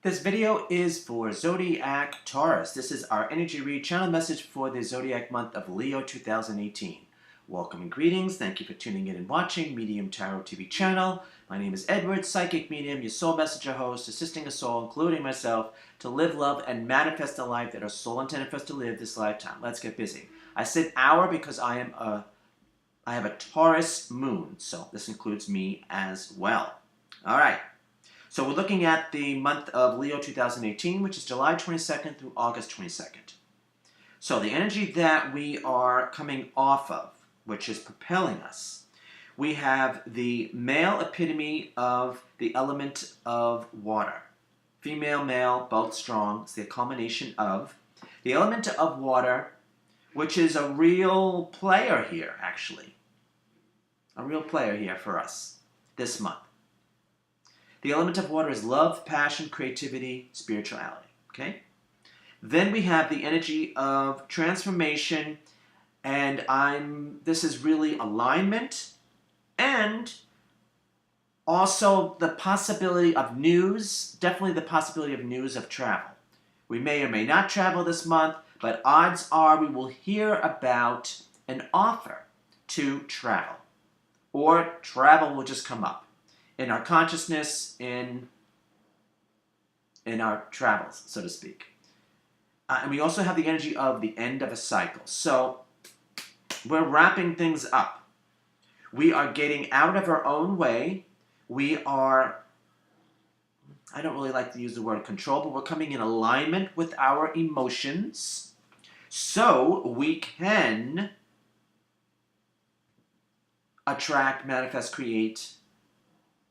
This video is for Zodiac Taurus. This is our energy read channel message for the Zodiac month of Leo 2018. Welcome and greetings. Thank you for tuning in and watching Medium Tarot TV channel. My name is Edward, Psychic Medium, your soul messenger host, assisting a soul, including myself, to live, love, and manifest a life that our soul intended for us to live this lifetime. Let's get busy. I said our because I have a Taurus moon, so this includes me as well. All right. So we're looking at the month of Leo 2018, which is July 22nd through August 22nd. So the energy that we are coming off of, which is propelling us, we have the male epitome of the element of water. Female, male, both strong. It's the culmination of the element of water, which is a real player here, actually. A real player here for us this month. The element of water is love, passion, creativity, spirituality. Okay? Then we have the energy of transformation, and this is really alignment, and also the possibility of news, definitely the possibility of news of travel. We may or may not travel this month, but odds are we will hear about an offer to travel, or travel will just come up in our consciousness, in our travels, so to speak. And we also have the energy of the end of a cycle. So we're wrapping things up. We are getting out of our own way. We are, I don't really like to use the word control, but we're coming in alignment with our emotions so we can attract, manifest, create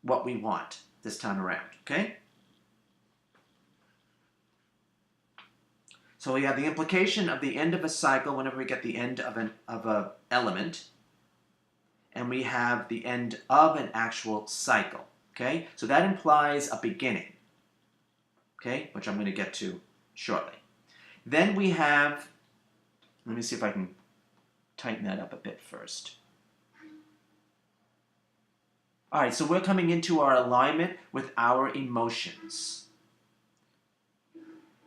what we want this time around, okay? So we have the implication of the end of a cycle whenever we get the end of an element, and we have the end of an actual cycle, okay? So that implies a beginning, okay, which I'm going to get to shortly. Then we have, let me see if I can tighten that up a bit first. All right, so we're coming into our alignment with our emotions.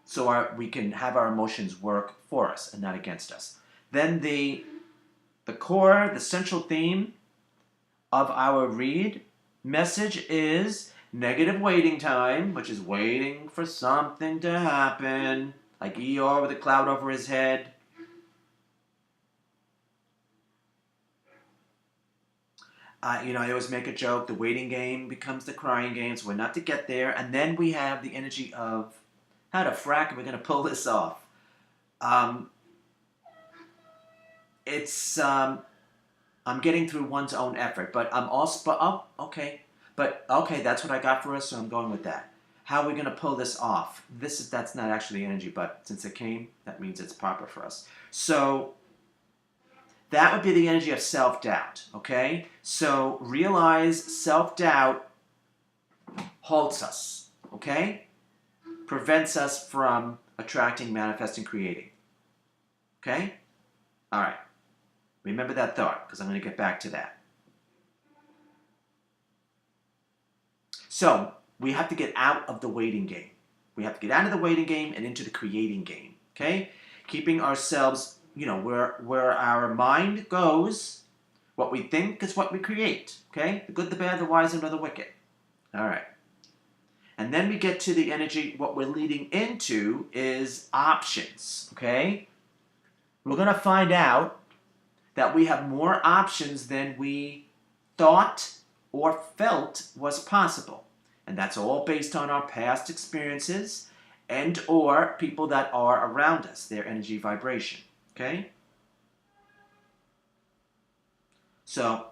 So we can have our emotions work for us and not against us. Then the core, the central theme of our read message is negative waiting time, which is waiting for something to happen, like Eeyore with a cloud over his head. I always make a joke, the waiting game becomes the crying game, so we're not to get there. And then we have the energy of, how the frack are we going to pull this off? I'm getting through one's own effort, but I'm also, okay, that's what I got for us, so I'm going with that. How are we going to pull this off? That's not actually energy, but since it came, that means it's proper for us. So that would be the energy of self-doubt, okay? So realize self-doubt halts us, okay? Prevents us from attracting, manifesting, creating, okay? All right. Remember that thought, because I'm going to get back to that. So we have to get out of the waiting game. We have to get out of the waiting game and into the creating game, okay? Keeping ourselves, where our mind goes, what we think is what we create, okay? The good, the bad, the wise, and the wicked. All right. And then we get to the energy, what we're leading into is options, okay? We're going to find out that we have more options than we thought or felt was possible. And that's all based on our past experiences and or people that are around us, their energy vibration. Okay? So,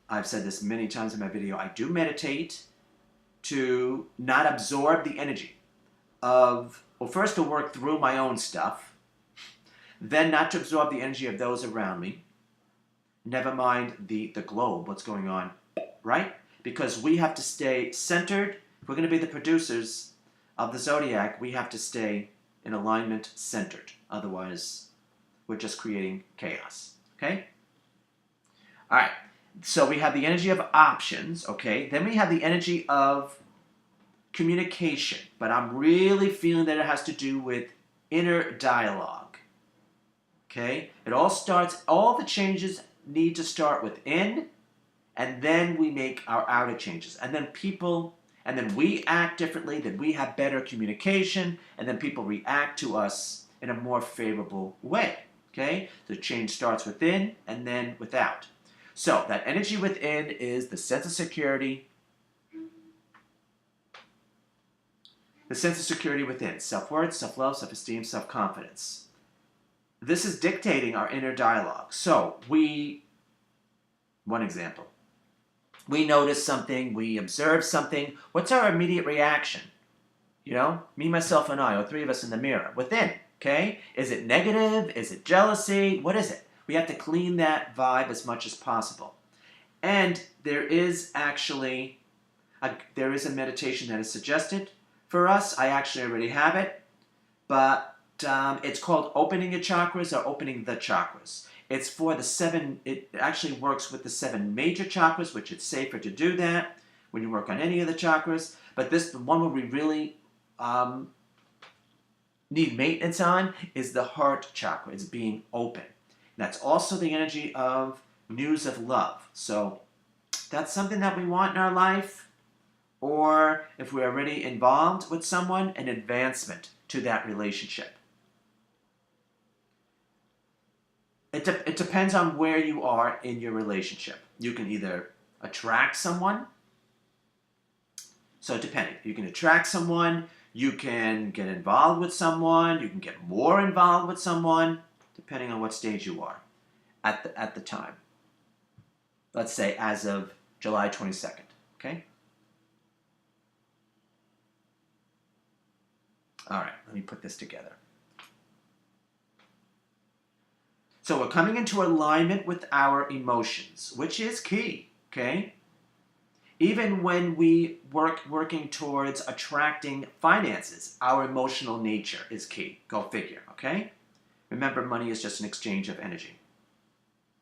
I've said this many times in my video, I do meditate to not absorb the energy of, well, first to work through my own stuff, then not to absorb the energy of those around me, never mind the globe, what's going on, right? Because we have to stay centered. If we're going to be the producers of the Zodiac, we have to stay in alignment centered. Otherwise, we're just creating chaos, okay? All right, so we have the energy of options, okay? Then we have the energy of communication, but I'm really feeling that it has to do with inner dialogue. Okay? All the changes need to start within, and then we make our outer changes. And then we act differently, then we have better communication, and then people react to us in a more favorable way. Okay? The change starts within and then without. So that energy within is the sense of security. The sense of security within. Self-worth, self-love, self-esteem, self-confidence. This is dictating our inner dialogue. So one example. We notice something, we observe something. What's our immediate reaction? Me, myself, and I, or three of us in the mirror. Within, okay? Is it negative? Is it jealousy? What is it? We have to clean that vibe as much as possible. And there is actually, there is a meditation that is suggested for us. I actually already have it, but it's called Opening Your Chakras or Opening the Chakras. It's for the 7, it actually works with the 7 major chakras, which it's safer to do that when you work on any of the chakras. But the one where we really need maintenance on is the heart chakra. It's being open. And that's also the energy of news of love. So that's something that we want in our life, or if we're already involved with someone, an advancement to that relationship. It depends on where you are in your relationship. You can either attract someone. So depending, you can attract someone, you can get involved with someone, you can get more involved with someone, depending on what stage you are at the time. Let's say as of July 22nd, okay? All right, let me put this together. So we're coming into alignment with our emotions, which is key, okay? Even when we working towards attracting finances, our emotional nature is key. Go figure, okay? Remember, money is just an exchange of energy.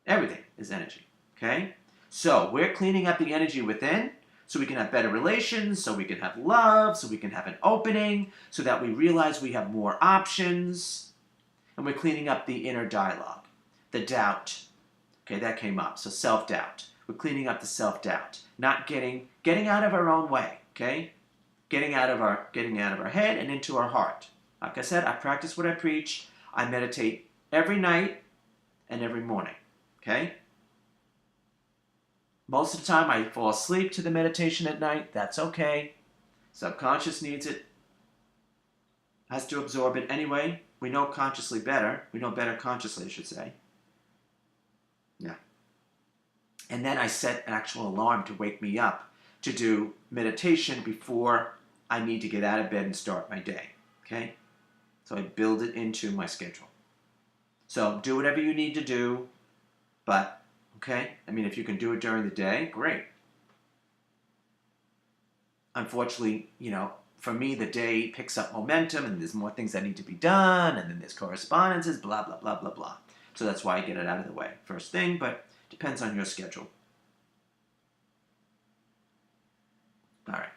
Everything is energy, okay? So we're cleaning up the energy within so we can have better relations, so we can have love, so we can have an opening, so that we realize we have more options, and we're cleaning up the inner dialogue. The doubt, okay, that came up. So self-doubt. We're cleaning up the self-doubt. Not getting out of our own way, okay? Getting out of our head and into our heart. Like I said, I practice what I preach. I meditate every night and every morning, okay? Most of the time I fall asleep to the meditation at night. That's okay. Subconscious needs it. Has to absorb it anyway. We know consciously better. We know better consciously, I should say. Yeah. And then I set an actual alarm to wake me up to do meditation before I need to get out of bed and start my day. Okay? So I build it into my schedule. So do whatever you need to do, but, okay? I mean, if you can do it during the day, great. Unfortunately, for me, the day picks up momentum and there's more things that need to be done, and then there's correspondences, blah, blah, blah, blah, blah. So that's why I get it out of the way first thing, but depends on your schedule. All right.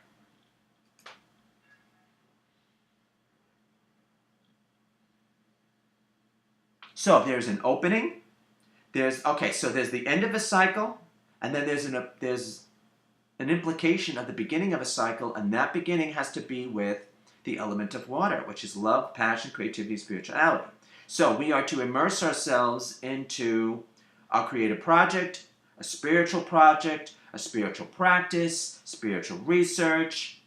So there's an opening. So there's the end of a cycle, and then there's an implication of the beginning of a cycle, and that beginning has to be with the element of water, which is love, passion, creativity, spirituality. So we are to immerse ourselves into a creative project, a spiritual practice, spiritual research.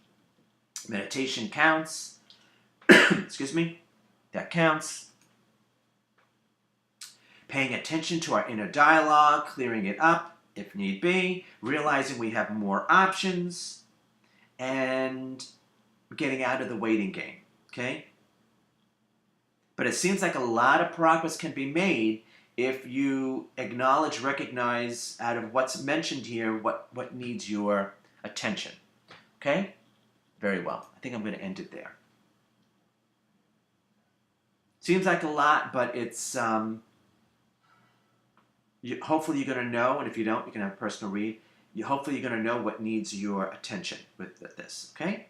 Meditation counts. Excuse me. That counts. Paying attention to our inner dialogue, clearing it up if need be, realizing we have more options, and getting out of the waiting game, okay? But it seems like a lot of progress can be made if you recognize out of what's mentioned here, what needs your attention, okay? Very well. I think I'm going to end it there. Seems like a lot, but it's... hopefully you're going to know, and if you don't, you can have a personal read. Hopefully you're going to know what needs your attention with this, okay?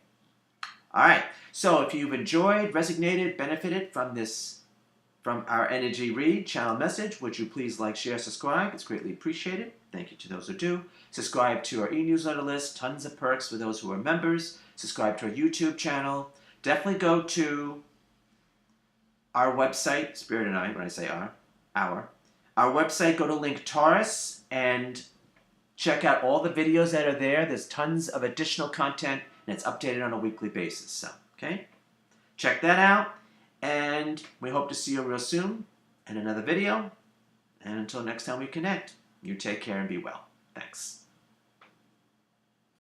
All right. So if you've enjoyed, resonated, benefited from our energy read channel message, would you please like, share, subscribe? It's greatly appreciated. Thank you to those who do. Subscribe to our e-newsletter list. Tons of perks for those who are members. Subscribe to our YouTube channel. Definitely go to our website, Spirit and I, when I say our website, go to link Taurus and check out all the videos that are there. There's tons of additional content, and it's updated on a weekly basis. So, okay? Check that out, and we hope to see you real soon in another video. And until next time we connect, you take care and be well. Thanks.